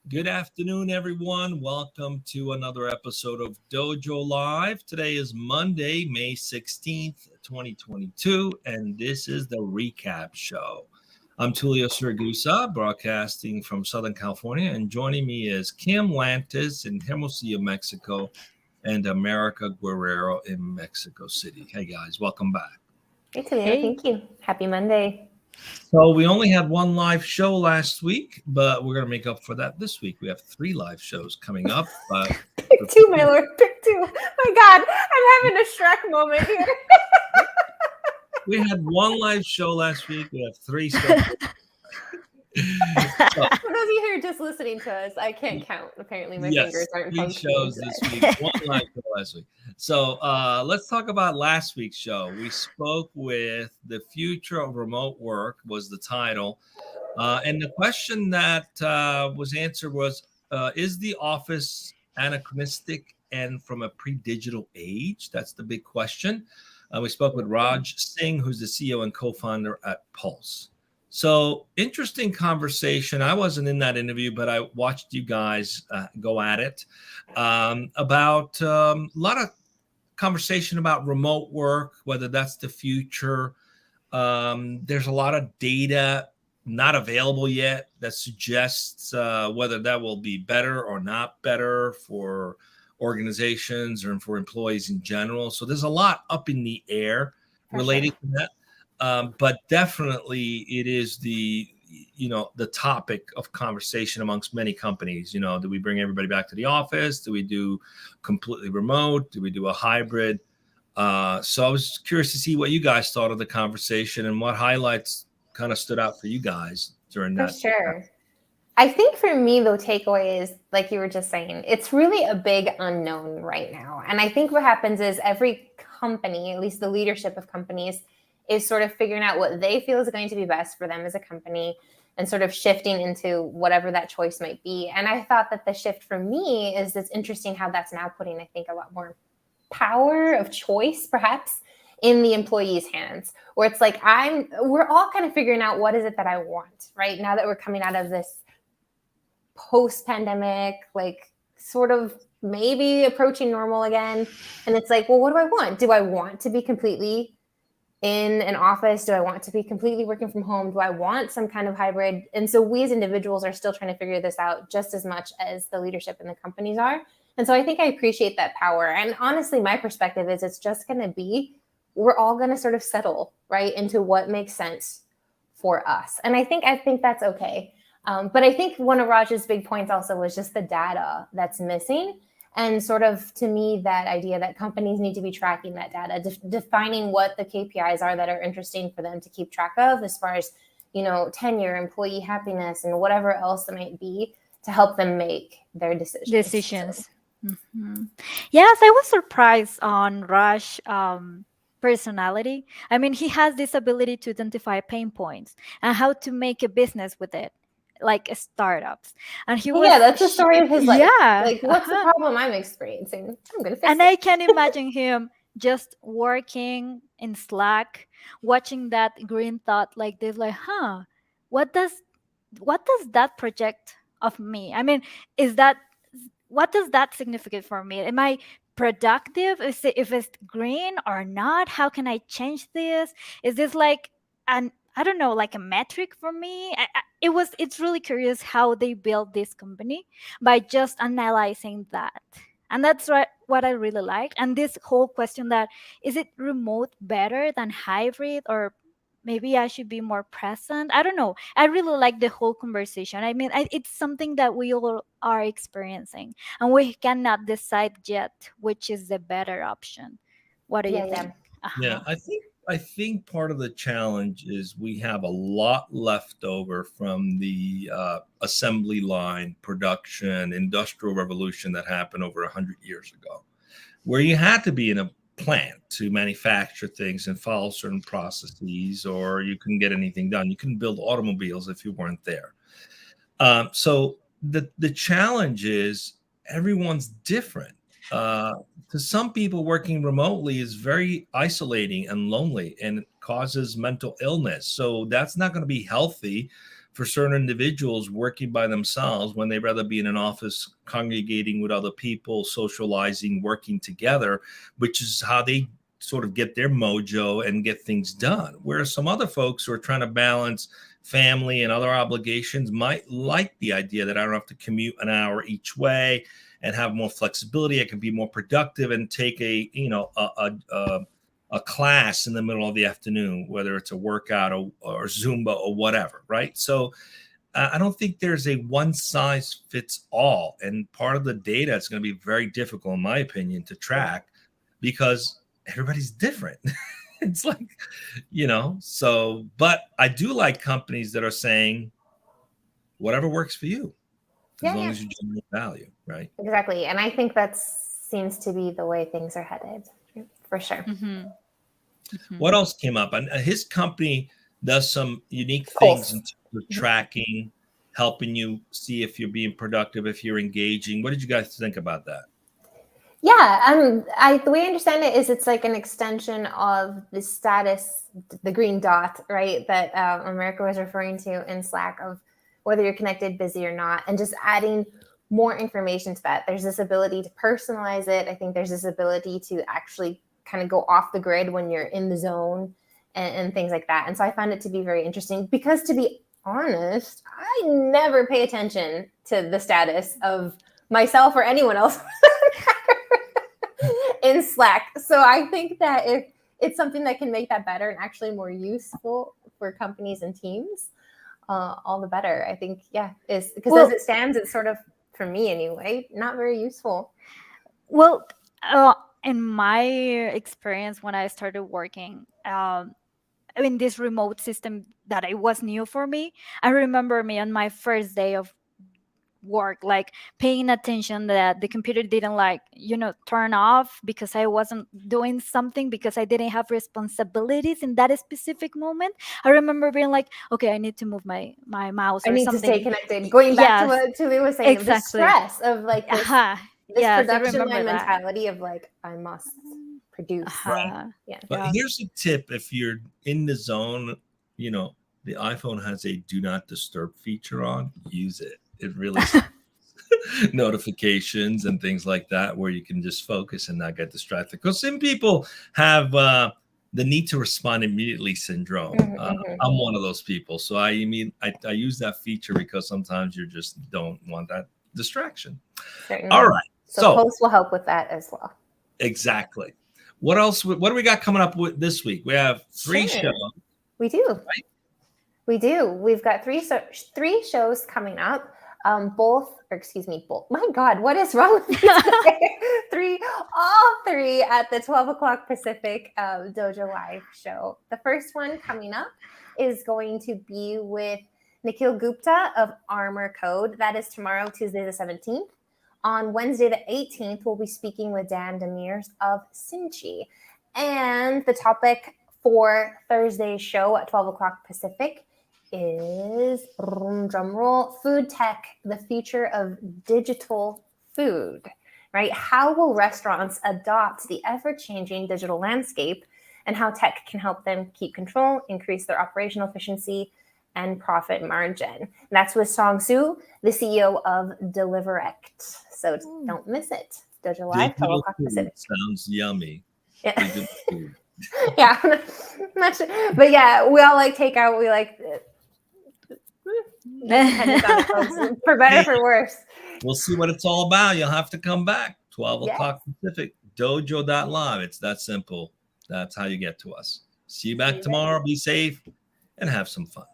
Good afternoon, everyone. Welcome to another episode of Dojo Live. Today is Monday, May 16th, 2022, and this is the recap show. I'm Tulio Siragusa, broadcasting from Southern California, and joining me is Kim Lantis in Hermosillo, Mexico, and America Guerrero in Mexico City. Hey, guys, welcome back. Hey, Tulio. Thank you. Happy Monday. So we only had one live show last week, but we're going to make up for that this week. We have 3 live shows coming up. Pick 2, my lord. Pick 2. My God, I'm having a Shrek moment here. We had 1 live show last week. We have 3 scheduled. For those of you who are just listening to us, I can't count. Apparently, my fingers aren't 3 shows this week, 1 live show last week. So let's talk about last week's show. We spoke with The Future of Remote Work was the title. And the question that was answered was, is the office anachronistic and from a pre-digital age? That's the big question. We spoke with Raj Singh, who's the CEO and co-founder at Pulse. So interesting conversation. I wasn't in that interview, but I watched you guys go at it about a lot of conversation about remote work, whether that's the future. There's a lot of data not available yet that suggests whether that will be better or not better for organizations or for employees in general. So there's a lot up in the air related to that. But definitely it is the topic of conversation amongst many companies. Do we bring everybody back to the office? Do we do completely remote? Do we do a hybrid? So I was curious to see what you guys thought of the conversation and what highlights kind of stood out for you guys during that. For sure. I think for me, the takeaway is, like you were just saying, it's really a big unknown right now. And I think what happens is every company, at least the leadership of companies, is sort of figuring out what they feel is going to be best for them as a company and sort of shifting into whatever that choice might be. And I thought that the shift for me is it's interesting how that's now putting, I think, a lot more power of choice, perhaps, in the employees' hands, where it's like we're all kind of figuring out what is it that I want, right? Now that we're coming out of this post-pandemic, like sort of maybe approaching normal again. And it's like, well, what do I want? Do I want to be completely in an office? Do I want to be completely working from home? Do I want some kind of hybrid? And so we as individuals are still trying to figure this out just as much as the leadership and the companies are. And so I think I appreciate that power. And honestly, my perspective is it's just going to be, we're all going to sort of settle right into what makes sense for us. And I think that's okay. But I think one of Raj's big points also was just the data that's missing. And sort of, to me, that idea that companies need to be tracking that data, defining what the KPIs are that are interesting for them to keep track of as far as, tenure, employee happiness, and whatever else it might be to help them make their decisions. Mm-hmm. Yes, I was surprised on Raj personality. I mean, he has this ability to identify pain points and how to make a business with it, like startups. And that's the story of his life. Yeah. Like, what's the problem I'm experiencing? I'm going to fix it. And I can imagine him just working in Slack, watching that green thought like this, like, what does that project of me? I mean, what does that significant for me? Am I productive? If it's green or not? How can I change this? Is this like I don't know, like a metric for me? It's really curious how they built this company by just analyzing that. And that's what I really liked. And this whole question that, is it remote better than hybrid, or maybe I should be more present? I don't know. I really like the whole conversation. I mean, it's something that we all are experiencing, and we cannot decide yet which is the better option. What do you think? Yeah, I think part of the challenge is we have a lot left over from the assembly line production, industrial revolution that happened over 100 years ago, where you had to be in a plant to manufacture things and follow certain processes, or you couldn't get anything done. You couldn't build automobiles if you weren't there. So the challenge is everyone's different. To some people, working remotely is very isolating and lonely. And causes mental illness. So that's not going to be healthy for certain individuals working by themselves when they'd rather be in an office, congregating with other people, socializing, working together, which is how they sort of get their mojo and get things done. Whereas some other folks who are trying to balance family and other obligations might like the idea that I don't have to commute an hour each way and have more flexibility. I can be more productive and take a class in the middle of the afternoon, whether it's a workout or Zumba or whatever, right? So I don't think there's a one size fits all. And part of the data is going to be very difficult, in my opinion, to track because everybody's different. It's like, so, but I do like companies that are saying whatever works for you, as long as you generate value, right? Exactly. And I think that seems to be the way things are headed, for sure. Mm-hmm. Mm-hmm. What else came up? And his company does some unique things in terms of tracking, helping you see if you're being productive, if you're engaging. What did you guys think about that? Yeah, the way I understand it is it's like an extension of the status, the green dot, right, that America was referring to in Slack, of whether you're connected, busy or not, and just adding more information to that. There's this ability to personalize it. I think there's this ability to actually kind of go off the grid when you're in the zone and things like that. And so I found it to be very interesting because, to be honest, I never pay attention to the status of myself or anyone else in Slack. So I think that if it's something that can make that better and actually more useful for companies and teams, all the better. I think, is because as it stands, it's sort of, for me anyway, not very useful. Well, in my experience, when I started working, this remote system that it was new for me, I remember me on my first day of work, like paying attention that the computer didn't turn off because I wasn't doing something, because I didn't have responsibilities in that specific moment. I remember being like, okay, I need to move my mouse or I need something. to stay connected. Going back to what Tuli was saying, exactly. The stress of like this, production line mentality of like, I must produce. Right. But here's a tip: if you're in the zone, the iPhone has a do not disturb feature on. Use it. It really notifications and things like that, where you can just focus and not get distracted. Because some people have the need to respond immediately syndrome. I'm one of those people. So I use that feature because sometimes you just don't want that distraction. Certainly. All right. So Post will help with that as well. Exactly. What else? What do we got coming up with this week? We have 3 shows. We do. Right? We do. We've got 3 shows coming up. Both. My God, what is wrong with me today? all three at the 12 o'clock Pacific Dojo Live show. The first one coming up is going to be with Nikhil Gupta of Armor Code. That is tomorrow, Tuesday the 17th. On Wednesday the 18th, we'll be speaking with Dan Demirs of Cinchi. And the topic for Thursday's show at 12 o'clock Pacific is, drumroll, food tech, the future of digital food, right? How will restaurants adopt the ever-changing digital landscape, and how tech can help them keep control, increase their operational efficiency, and profit margin? And that's with Song Su, the CEO of Deliverect. So don't miss it. Dojo Live, 12 o'clock Pacific. Sounds yummy. Yeah. Yeah. But yeah, we all like takeout. We like for better, for worse. We'll see what it's all about. You'll have to come back. 12 o'clock Pacific, dojo.live. It's that simple. That's how you get to us. See you back tomorrow. Be safe and have some fun.